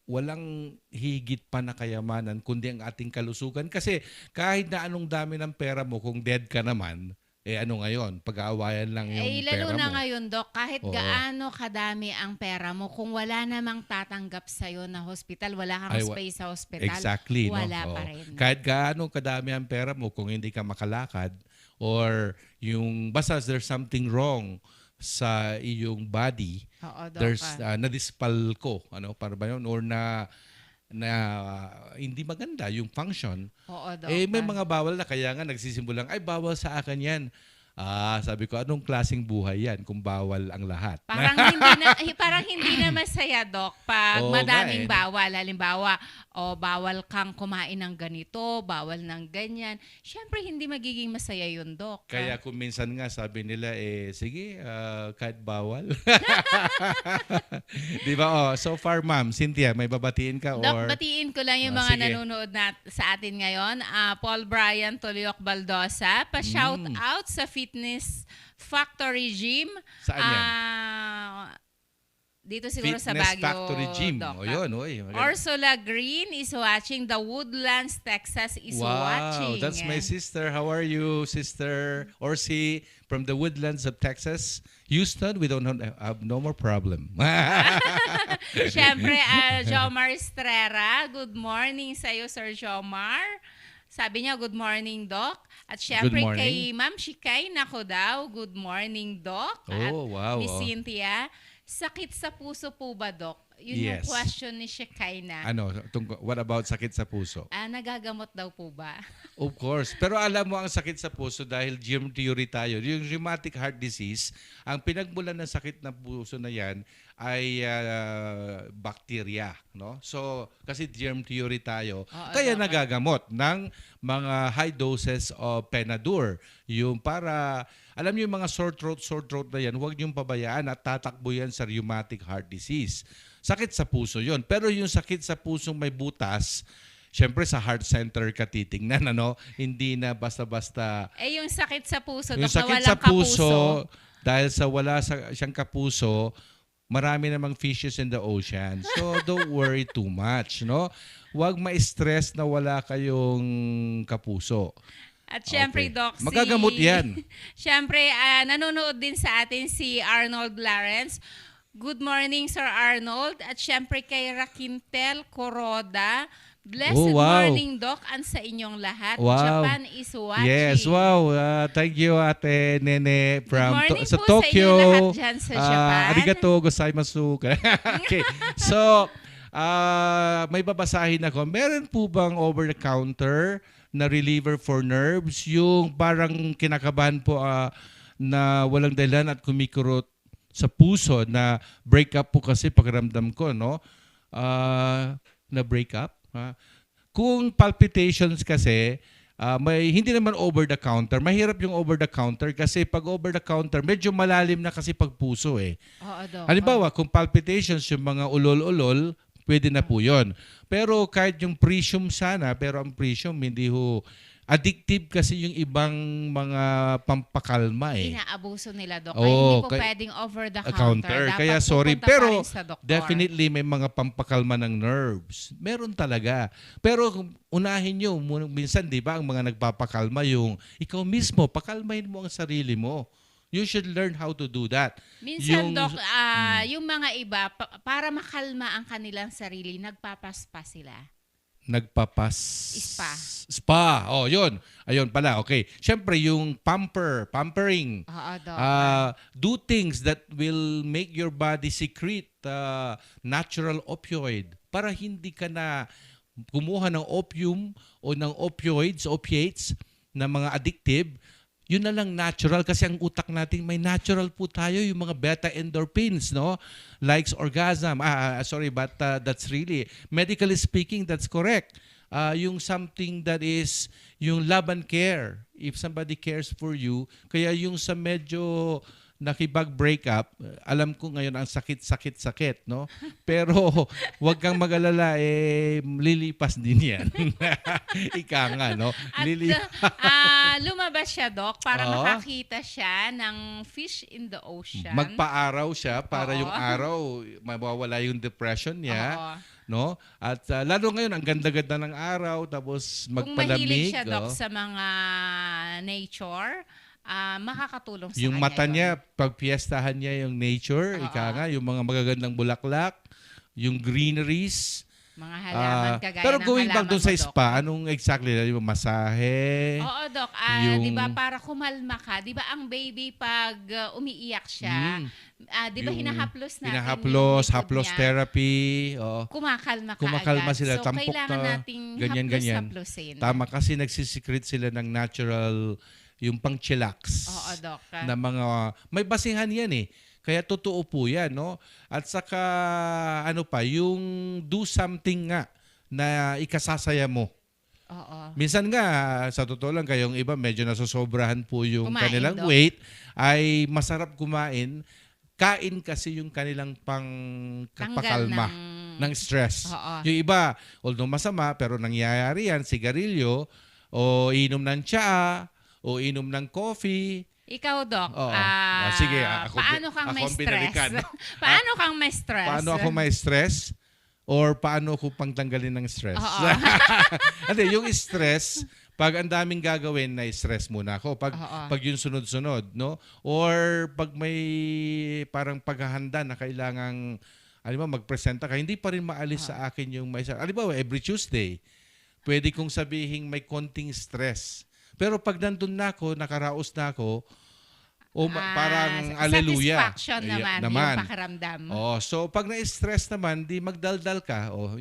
Walang higit pa na kayamanan kundi ang ating kalusugan kasi kahit na anong dami ng pera mo kung dead ka naman, ano ngayon, pag-aawayan lang yung pera mo. Lalo na ngayon, Doc, kahit gaano kadami ang pera mo, kung wala namang tatanggap sa'yo na hospital, wala kang space sa hospital, exactly, wala pa rin. Kahit gaano kadami ang pera mo, kung hindi ka makalakad, or yung, basta there's something wrong sa iyong body, there's, nadispal ko, para ba yun, or na hindi maganda yung function. May mga bawal na kaya nga nagsisimulang ay bawal sa akin yan. Sabi ko, anong klaseng buhay yan kung bawal ang lahat? Parang hindi na masaya, Doc, pag madaming bawal. Halimbawa, bawal kang kumain ng ganito, bawal ng ganyan. Siyempre, hindi magiging masaya yun, Doc. Kaya kung minsan nga sabi nila, sige, kahit bawal. Di ba? So far, Ma'am Cynthia, may babatiin ka? Doc, batiin ko lang yung mga nanonood sa atin ngayon. Paul Brian Toliok Baldosa, pa-shout out sa Fitness Factory Gym. Saan yan? Dito siguro Fitness sa Baguio. Factory Gym. Yun. Ursula Green is watching. The Woodlands, Texas is watching. Wow, that's my sister. How are you, Sister Orsi from the Woodlands of Texas? Houston, we don't have no more problem. Siyempre, Jomar Estrera, good morning sa'yo, Sir Jomar. Sabi niya, good morning, Doc. At syempre kay Ma'am Shikay, nako daw, good morning, Doc. At wow. Miss Cynthia, sakit sa puso po ba, Doc? Yun yung Yes. question ni Shekinah. Ano, what about sakit sa puso? Nagagamot daw po ba? Of course. Pero alam mo ang sakit sa puso dahil germ theory tayo. Yung rheumatic heart disease, ang pinagmulan ng sakit ng puso na yan ay bacteria, no? So, kasi germ theory tayo, kaya nagagamot ng mga high doses of Penadur. Yung para, alam niyo yung mga sore throat na yan, huwag niyong pabayaan at tatakbo yan sa rheumatic heart disease. Sakit sa puso yon. Pero yung sakit sa pusong may butas, syempre sa heart center ka titingnan, ano? Hindi na basta-basta. Yung sakit sa puso, Yung Dok, na sakit walang sa puso, kapuso. dahil sa wala siyang kapuso, marami namang fishes in the ocean. So don't worry too much, no? Huwag ma-stress na wala kayong kapuso. At syempre, Okay. Doc, Magagamot yan. Syempre, nanonood din sa atin si Arnold Lawrence. Good morning, Sir Arnold. At syempre kay Raquintel Coroda. Blessed Oh, wow. morning, Doc, and sa inyong lahat. Wow. Japan is watching. Yes, wow. Thank you, Ate Nene from morning sa po sa Tokyo. inyo lahat dyan sa Japan. Arigato gozaimasu. Okay. So, may babasahin ako. Meron po bang over-the-counter na reliever for nerves? Yung parang kinakabahan po na walang dahilan at kumikurot sa puso na break up po kasi pakiramdam ko, no? Na break up. Kung palpitations kasi, hindi naman over the counter. Mahirap yung over the counter kasi pag over the counter, medyo malalim na kasi pag puso eh. Oo, Doc. Halimbawa, kung palpitations, yung mga ulol-ulol, pwede na po yun. Pero kahit yung presium sana, pero ang presium hindi ho addictive kasi yung ibang mga pampakalma eh. Inaabuso nila, Doc. Oo, Kaya hindi po kaya- pwedeng over the counter. Dapat Kaya sorry, pupunta pa pero rin sa doktor. definitely may mga pampakalma ng nerves. Meron talaga. Pero unahin nyo, minsan di ba ang mga nagpapakalma yung ikaw mismo, pakalmahin mo ang sarili mo. You should learn how to do that. Minsan, Doc, yung mga iba, para makalma ang kanilang sarili, nagpapaspa sila. Nagpapas... Spa. Spa. Oh, yun. Ayun pala. Okay. Siyempre, yung pampering. Oo, Doc. Do things that will make your body secrete natural opioid para hindi ka na kumuha ng opium o ng opiates na mga addictive. Yun na lang natural kasi ang utak natin may natural po tayo yung mga beta endorphins, no? Likes orgasm. Sorry, but that's really medically speaking that's correct. Yung something that is yung love and care. If somebody cares for you, kaya yung sa medyo nakibag-break up, alam ko ngayon ang sakit, no? Pero wag kang mag-alala, lilipas din yan. Ika nga, no? At lumabas siya, Doc, para Oo. makakita siya ng fish in the ocean. Magpa-araw siya para Oo. yung araw, mawawala yung depression niya. Oo. No? At lalo ngayon, ang ganda-ganda ng araw, tapos Kung mahilig magpalamig. siya, Doc, sa mga nature, makakatulong sa Yung kanya mata yun. niya, pag piestahan niya yung nature, Oo. ika nga, yung mga magagandang bulaklak, yung greeneries. Mga halaman, kagaya Pero ng going back halaman doon sa mo, Doc. spa, anong exactly? Yung masahe? Oo, Doc. yung- Di ba para kumalma ka? Di ba ang baby pag umiiyak siya, di ba Yung hinahaplos natin Hinahaplos, yung likod haplos niya? therapy. Oo. Kumakalma ka Kumakalma agad. sila, So, tampok kailangan na, nating ganyan. haplos-haplosin. Tama kasi nagsisecrete sila ng natural, yung pang-chillax. Oo, Doc. Na mga, may basihan yan eh. Kaya totoo po yan, no? At saka, yung do something nga na ikasasaya mo. Oo. Minsan nga, sa totoo lang, kayong iba medyo nasosobrahan po yung Kumain, kanilang Doc. weight, ay masarap kumain. Kain kasi yung kanilang Tanggal pakalma ng stress. Oo. Yung iba, although masama, pero nangyayari yan, sigarilyo, o inom ng tsaa, o inom ng coffee. Ikaw, Doc, Oo. Sige, ako, paano kang may ako ang stress? binalikan. Paano kang may stress? Paano ako may stress? Or paano ko pangtanggalin ng stress? Oo. Hindi, yung stress, pag ang daming gagawin, na-stress muna ako. Pag yung sunod-sunod, no? Or pag may parang paghahanda na kailangang, magpresenta ka, hindi pa rin maalis sa akin yung may... every Tuesday, pwede kong sabihin may konting stress. Pero pag nandun na ako, nakaraos na ako, O parang hallelujah. Satisfaction Yeah, naman yung pakiramdam. Oh, so pag na-stress naman, di magdaldal ka. Oh,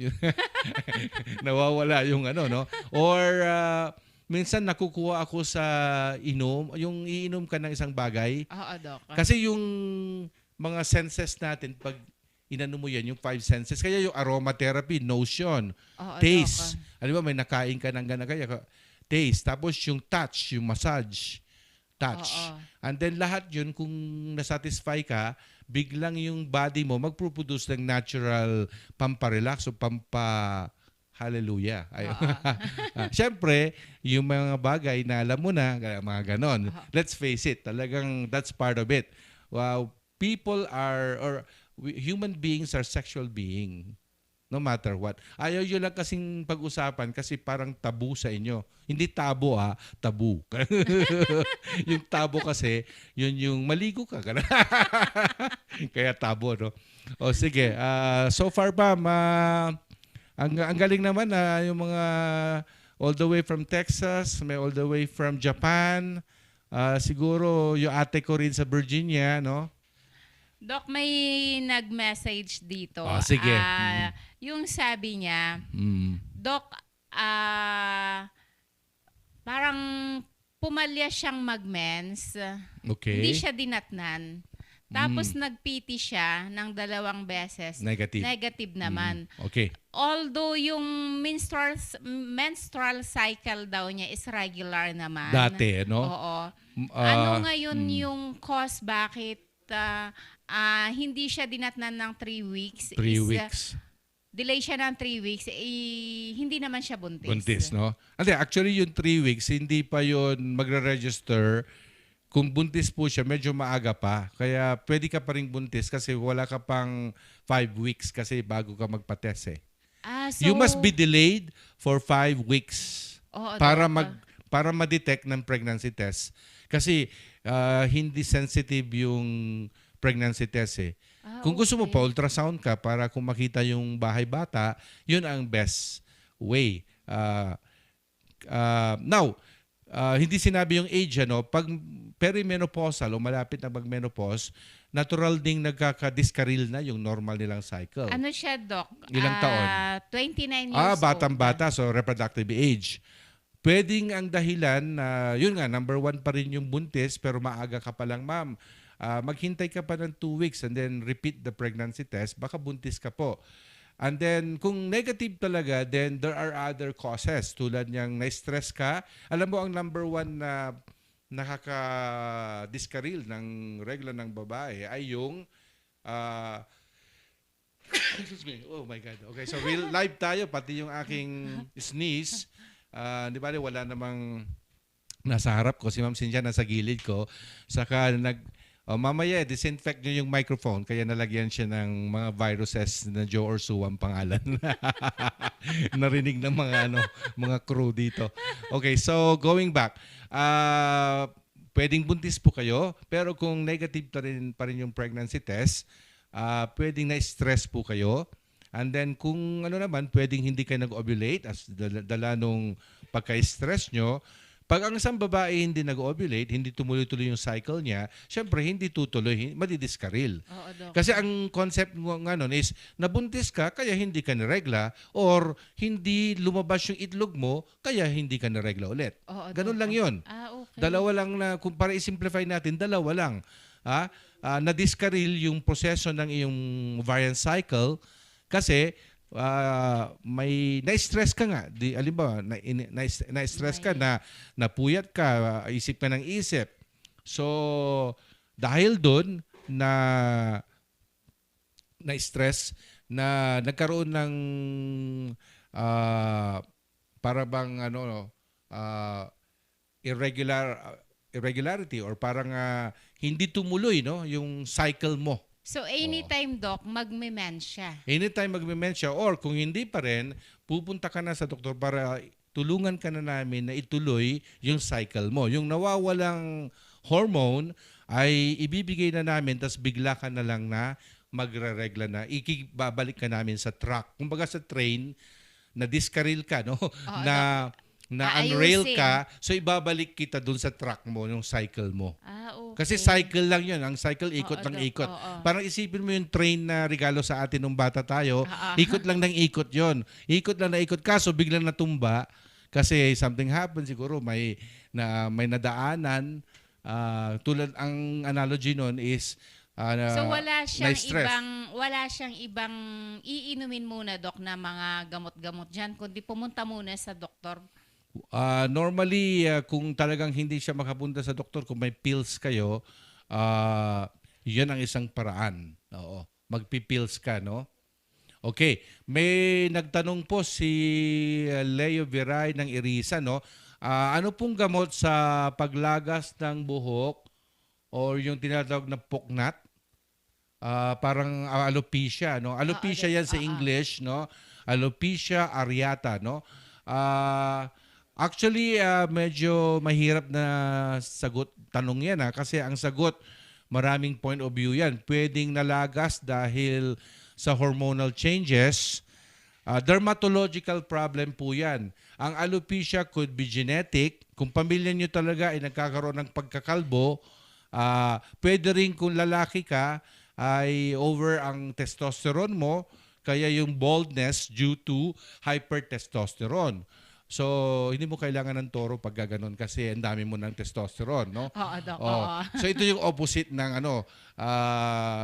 nawawala yung ano, no? Or minsan nakukuha ako sa inom, yung iinom ka ng isang bagay. Oo, Doc. Kasi yung mga senses natin, pag inano mo yan, yung 5 senses, kaya yung aromatherapy, notion, Oo, taste. Doc. Alam mo, may nakain ka ng gana kaya taste. Tapos yung touch, yung massage, touch. Oo. And then lahat yun, kung nasatisfy ka, biglang yung body mo magproduce ng natural pamparelax o hallelujah. Siyempre, yung mga bagay na alam mo na, mga ganon. Let's face it, talagang that's part of it. Wow, people are, human beings are sexual being. No matter what. Ayaw yun lang kasing pag-usapan kasi parang tabu sa inyo. Hindi tabo tabu. Yung tabo kasi, yun yung maligo ka. Kaya tabo, no? O sige, so far pa, ang galing naman yung mga all the way from Texas, may all the way from Japan, siguro yung ate ko rin sa Virginia, no? Doc, may nag-message dito. Sige. Yung sabi niya, Doc, parang pumalya siyang mag-mens. Okay. Hindi siya dinatnan. Tapos nag-PT siya ng 2 beses. Negative. Negative naman. Okay. Although yung menstrual cycle daw niya is regular naman. Dati, no? Oo. Ano ngayon yung cause bakit hindi siya dinatnan ng 3 weeks? 3 weeks. Delay siya ng 3 weeks, hindi naman siya buntis. Buntis, no? Actually, yung 3 weeks, hindi pa yun magre-register. Kung buntis po siya, medyo maaga pa. Kaya pwede ka pa rin buntis kasi wala ka pang 5 weeks kasi bago ka magpa-test eh. So, You must be delayed for 5 weeks para ma-detect ng pregnancy test. Kasi hindi sensitive yung pregnancy test eh. Kung gusto mo pa, ultrasound ka para kung makita yung bahay bata, yun ang best way. Now, hindi sinabi yung age, ano, pag perimenopausal o malapit na mag-menopause, natural ding nagkaka-discarril na yung normal nilang cycle. Ano siya, Doc? Ilang taon? 29 years old. Batang-bata, so reproductive age. Pwedeng ang dahilan yun nga, number 1 pa rin yung buntis, pero maaga ka pa lang, ma'am. Maghintay ka pa ng 2 weeks and then repeat the pregnancy test, baka buntis ka po. And then, kung negative talaga, then there are other causes. Tulad niyang na-stress ka. Alam mo, ang number 1 na nakaka-discarril ng regla ng babae ay yung excuse me. Oh my God. Okay, so real live tayo, pati yung aking sneeze. Di ba, wala namang nasa harap ko. Si Ma'am Cynthia nasa gilid ko. Saka mamaya, disinfect nyo yung microphone kaya nalagyan siya ng mga viruses na Joe or Sue ang pangalan. Narinig ng mga crew dito. Okay, so going back. Pwedeng buntis po kayo, pero kung negative pa rin yung pregnancy test, pwedeng na-stress po kayo. And then kung naman, pwedeng hindi kayo nag-ovulate as dala nung pagka-stress nyo. Pag ang isang babae hindi nag-ovulate, hindi tumuloy-tuloy yung cycle niya, syempre hindi tutuloy, madidiskaril. Kasi ang concept ng is, nabuntis ka, kaya hindi ka niregla, or hindi lumabas yung itlog mo, kaya hindi ka niregla ulit. Ganun lang yun. Okay. Dalawa lang para i-simplify natin, dalawa lang. Na-discaril yung proseso ng iyong ovarian cycle, kasi may na-stress ka nga. Alimbawa, na-stress ka, napuyat ka, isip ka ng isip. So, dahil doon na-stress, na nagkaroon ng para bang irregularity or parang hindi tumuloy yung cycle mo. So, anytime, Doc, magme-mens siya. Anytime magme-mens siya, or kung hindi pa rin, pupunta ka na sa doktor para tulungan ka na namin na ituloy yung cycle mo. Yung nawawalang hormone ay ibibigay na namin, tas bigla ka na lang na magre-regla na. Babalik ka namin sa track. Kumbaga sa train, na discarril ka, no? Na unrail ka, so ibabalik kita dun sa track mo, yung cycle mo. okay. Kasi cycle lang yun. Ang cycle, ikot Oo, lang Doc. ikot. Oo. Parang isipin mo yung train na regalo sa atin nung bata tayo, Oo. ikot lang ng ikot yon. Ikot lang na ikot. Kaso biglang natumba kasi something happened. Siguro may nadaanan. Tulad ang analogy nun is So na-stress. wala siyang ibang iinumin muna, Doc, na mga gamot-gamot diyan, kundi pumunta muna sa doktor. Normally, kung talagang hindi siya makapunta sa doktor, kung may pills kayo, yun ang isang paraan. Oo. Magpipills ka, no? Okay. May nagtanong po si Leo Viray ng Irisa, no? Ano pong gamot sa paglagas ng buhok or yung tinatawag na puknat? Parang alopecia, no? Alopecia yan sa English, no? Alopecia areata, no? Actually, medyo mahirap na tanong yan, kasi ang sagot, maraming point of view yan. Pwedeng nalagas dahil sa hormonal changes. Dermatological problem po yan. Ang alopecia could be genetic. Kung pamilya nyo talaga ay nagkakaroon ng pagkakalbo, pwede rin kung lalaki ka ay over ang testosterone mo, kaya yung baldness due to hypertestosterone. So, hindi mo kailangan ng toro pag gaganon kasi ang dami mo ng testosterone, no? Oo, Doc. Oh. Oo. So, ito yung opposite ng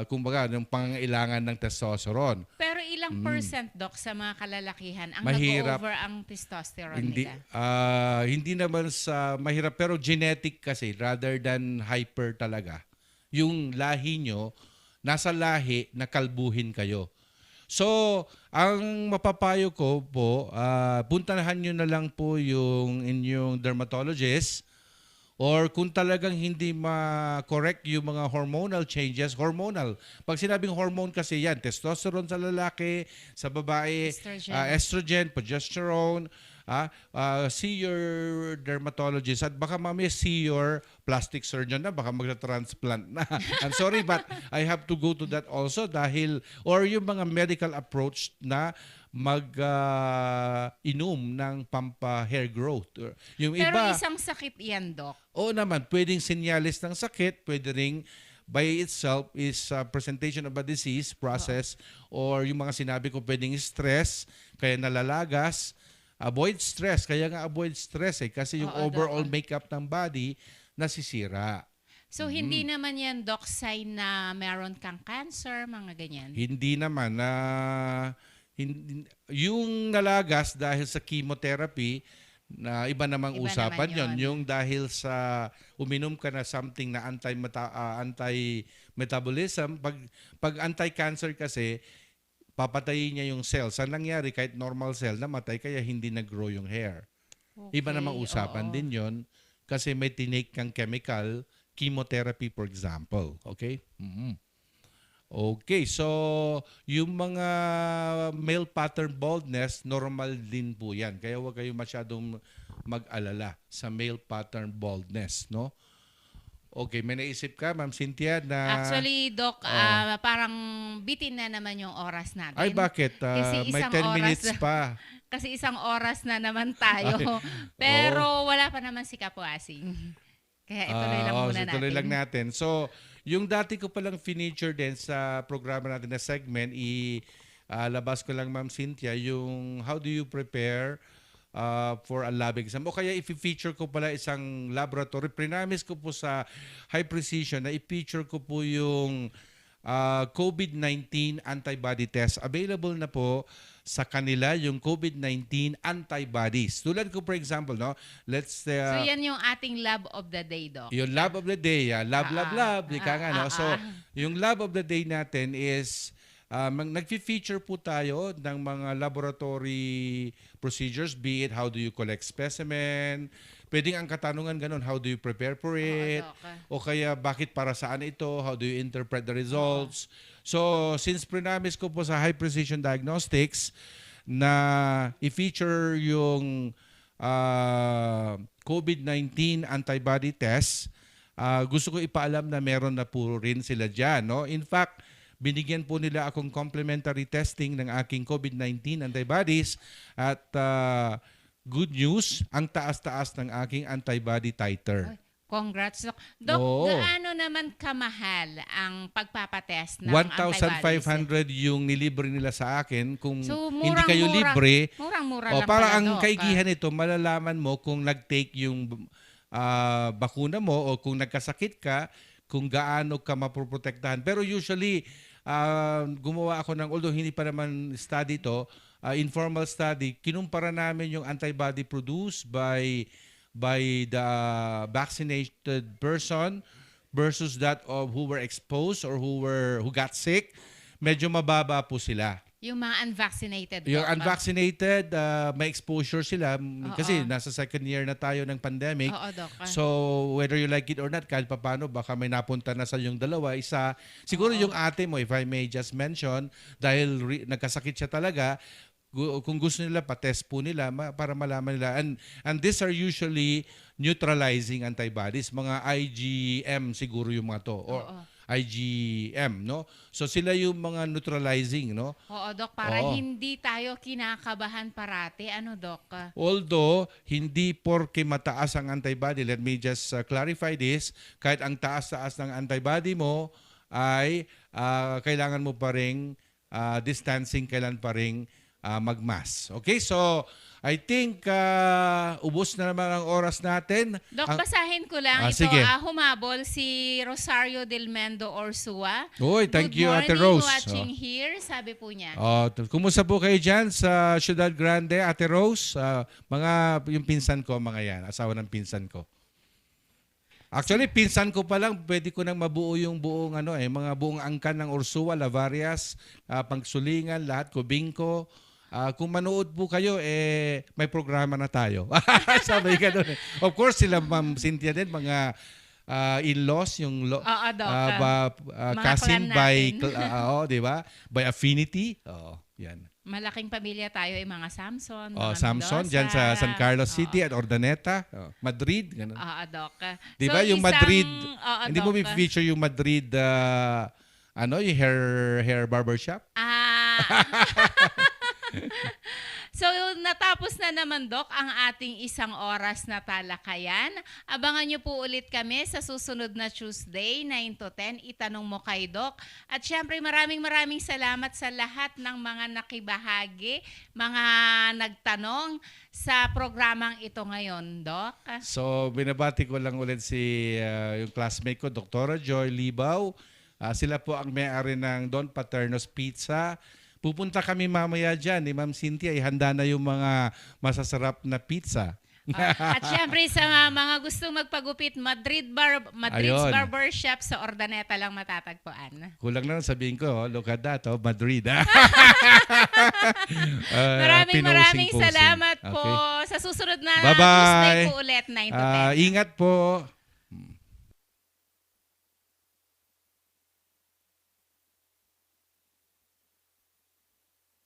kumbaga, yung pangailangan ng testosterone. Pero ilang percent, Doc, sa mga kalalakihan ang Mahirap. nag-over ang testosterone Hindi nila? hindi naman sa mahirap pero genetic kasi rather than hyper talaga. Yung lahi nyo, nasa lahi na kalbuhin kayo. So, ang mapapayo ko po, puntahan nyo na lang po yung inyong dermatologist or kung talagang hindi ma-correct yung mga hormonal changes, hormonal. Pag sinabing hormone kasi yan, testosterone sa lalaki, sa babae, estrogen, progesterone, see your dermatologist at baka mamaya see your plastic surgeon na, baka magta-transplant na. I'm sorry but I have to go to that also dahil, or yung mga medical approach na mag-inom ng pampa-hair growth. Yung Pero iba, isang sakit yan, Doc. oo naman, pwedeng sinyalis ng sakit, pwede ring by itself is presentation of a disease process or yung mga sinabi ko pwedeng stress, kaya nalalagas. Avoid stress. Kaya nga avoid stress kasi yung overall makeup ng body nasisira. So, hindi naman yan, Doc, sign na meron kang cancer, mga ganyan? Hindi naman. Yung nalagas dahil sa chemotherapy, na iba namang usapan yon. Yung dahil sa uminom ka na something na anti-metabolism, pag anti-cancer kasi, papatayin niya yung cells. Ang nangyari, kahit normal cell, namatay, kaya hindi nag-grow yung hair. Okay, Iba namang usapan din yon kasi may tinake kang chemical, chemotherapy for example. Okay? Okay, so yung mga male pattern baldness, normal din po yan. Kaya huwag kayo masyadong mag-alala sa male pattern baldness, no? Okay, may naisip ka, Ma'am Cynthia, na... Actually, Doc, parang bitin na naman yung oras natin. Ay, bakit? May 10 minutes pa. Kasi isang oras na naman tayo. Pero wala pa naman si Kapuasing. Kaya ituloy lang muna natin. Ituloy lang natin. So, yung dati ko palang feature din sa programa natin na segment, labas ko lang, Ma'am Cynthia, yung how do you prepare for a lab exam. O kaya i-feature ko pala isang laboratory. Prinamis ko po sa High Precision na i-feature ko po yung COVID-19 antibody test. Available na po sa kanila yung COVID-19 antibodies. Tulad ko, for example, no? So, yan yung ating lab of the day, Doc. Yung lab of the day, lab. Ika nga, no? So, yung lab of the day natin is nag-feature po tayo ng mga laboratory procedures, be it how do you collect specimen, pwedeng ang katanungan ganun, how do you prepare for it, o kaya bakit para saan ito, how do you interpret the results. So, since prinamis ko po sa High Precision Diagnostics na i-feature yung COVID-19 antibody test, gusto ko ipaalam na meron na po rin sila dyan. No? In fact, binigyan po nila akong complimentary testing ng aking COVID-19 antibodies at good news, ang taas-taas ng aking antibody titer. Congrats, Doc. Doc, Oo. gaano naman kamahal ang pagpapatest ng antibodies? 1,500 yung nilibre nila sa akin. Kung So, hindi kayo libre, murang-mura lang para pala, ang Doc. kaigihan nito, malalaman mo kung nag-take yung bakuna mo o kung nagkasakit ka, kung gaano ka mapoprotektahan. Pero usually, gumawa ako ng, although hindi pa naman study to, informal study, kinumpara namin yung antibody produced by the vaccinated person versus that of who were exposed or who got sick. Medyo mababa po sila. Yung mga unvaccinated, Yung Doc. unvaccinated, may exposure sila kasi nasa second year na tayo ng pandemic. Oo, Doc. So, whether you like it or not, kahit paano, baka may napunta na sa yung dalawa. Isa, siguro yung ate mo, if I may just mention, dahil nagkasakit siya talaga, kung gusto nila, pa-test po nila para malaman nila. And these are usually neutralizing antibodies. Mga IgM siguro yung mga to. Or IgM, no? So sila yung mga neutralizing, no? Oo, Doc, para hindi tayo kinakabahan parati. Ano, Doc? Although, hindi porke mataas ang antibody, let me just clarify this, kahit ang taas-taas ng antibody mo ay kailangan mo pa ring distancing, kailan pa ring mag-mask. Okay, so I think ubos na naman ang oras natin. Doc, basahin ko lang. Ito, sige. Humabol si Rosario Del Mendo Orsua. Uy, thank you, Ate Good Rose. morning, watching here, sabi po niya. Kumusta po kayo dyan sa Ciudad Grande, Ate Rose? Yung pinsan ko, mga yan, asawa ng pinsan ko. Actually, pinsan ko pa lang, pwede ko nang mabuo yung buong mga buong angkan ng Ursua, Lavarias, Pangsulingan, lahat, Kubingko. Kung manood po kayo, may programa na tayo. Sabi ka doon. Of course, sila Ma'am Cynthia din, mga in-laws, yung cousin clan by, natin. di ba? By affinity. Yan. Malaking pamilya tayo, mga Samson. Samson, dyan sa San Carlos City at Ordaneta. Madrid, gano'n. Doc. Di ba yung Madrid, hindi mo Doc. feature yung Madrid, yung hair barbershop? So, natapos na naman, Doc, ang ating isang oras na talakayan. Abangan niyo po ulit kami sa susunod na Tuesday, 9 to 10. Itanong mo kay Doc. At syempre, maraming salamat sa lahat ng mga nakibahagi, mga nagtanong sa programang ito ngayon, Doc. So, binabati ko lang ulit yung classmate ko, Dr. Joy Libaw. Sila po ang may-ari ng Don Paterno's Pizza. Pupunta kami mamaya dyan ni Ma'am Cynthia. Ihanda na yung mga masasarap na pizza. At syempre sa mga gustong magpagupit, Madrid's Barbershop sa Ordaneta lang matatagpuan. Kulang na lang sabihin ko, look at that, Madrid. Maraming salamat po. Sa susunod na Bye-bye. Tuesday po ulit, 9 to 10. Ingat po.